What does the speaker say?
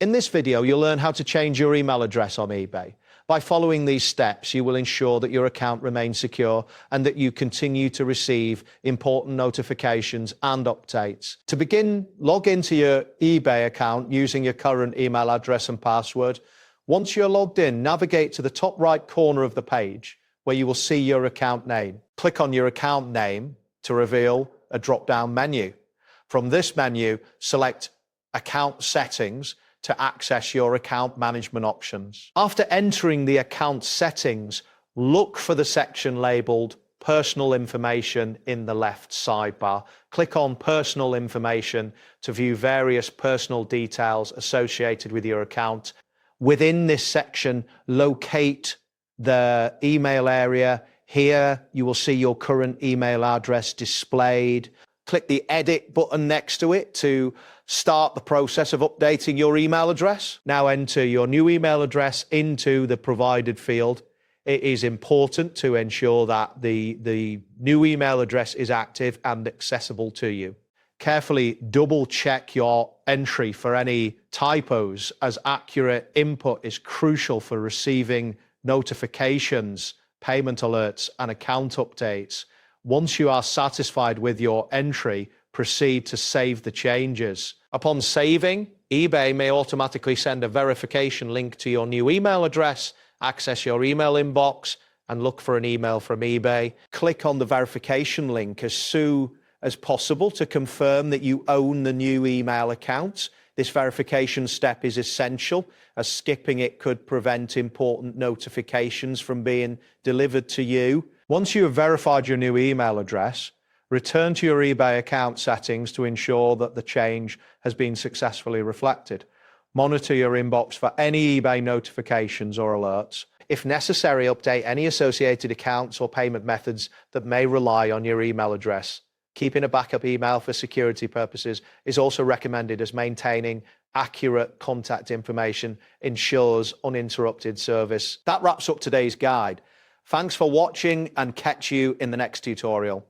In this video, you'll learn how to change your email address on eBay. By following these steps, you will ensure that your account remains secure and that you continue to receive important notifications and updates. To begin, log into your eBay account using your current email address and password. Once you're logged in, navigate to the top right corner of the page where you will see your account name. Click on your account name to reveal a drop-down menu. From this menu, select Account Settings to access your account management options. After entering the account settings, look for the section labeled Personal Information in the left sidebar. Click on Personal Information to view various personal details associated with your account. Within this section, locate the email area. Here, you will see your current email address displayed. Click the Edit button next to it to start the process of updating your email address. Now enter your new email address into the provided field. It is important to ensure that the new email address is active and accessible to you. Carefully double check your entry for any typos, as accurate input is crucial for receiving notifications, payment alerts, and account updates. Once you are satisfied with your entry, proceed to save the changes. Upon saving, eBay may automatically send a verification link to your new email address. Access your email inbox and look for an email from eBay. Click on the verification link as soon as possible to confirm that you own the new email account. This verification step is essential, as skipping it could prevent important notifications from being delivered to you. Once you have verified your new email address, return to your eBay account settings to ensure that the change has been successfully reflected. Monitor your inbox for any eBay notifications or alerts. If necessary, update any associated accounts or payment methods that may rely on your email address. Keeping a backup email for security purposes is also recommended, as maintaining accurate contact information ensures uninterrupted service. That wraps up today's guide. Thanks for watching, and catch you in the next tutorial.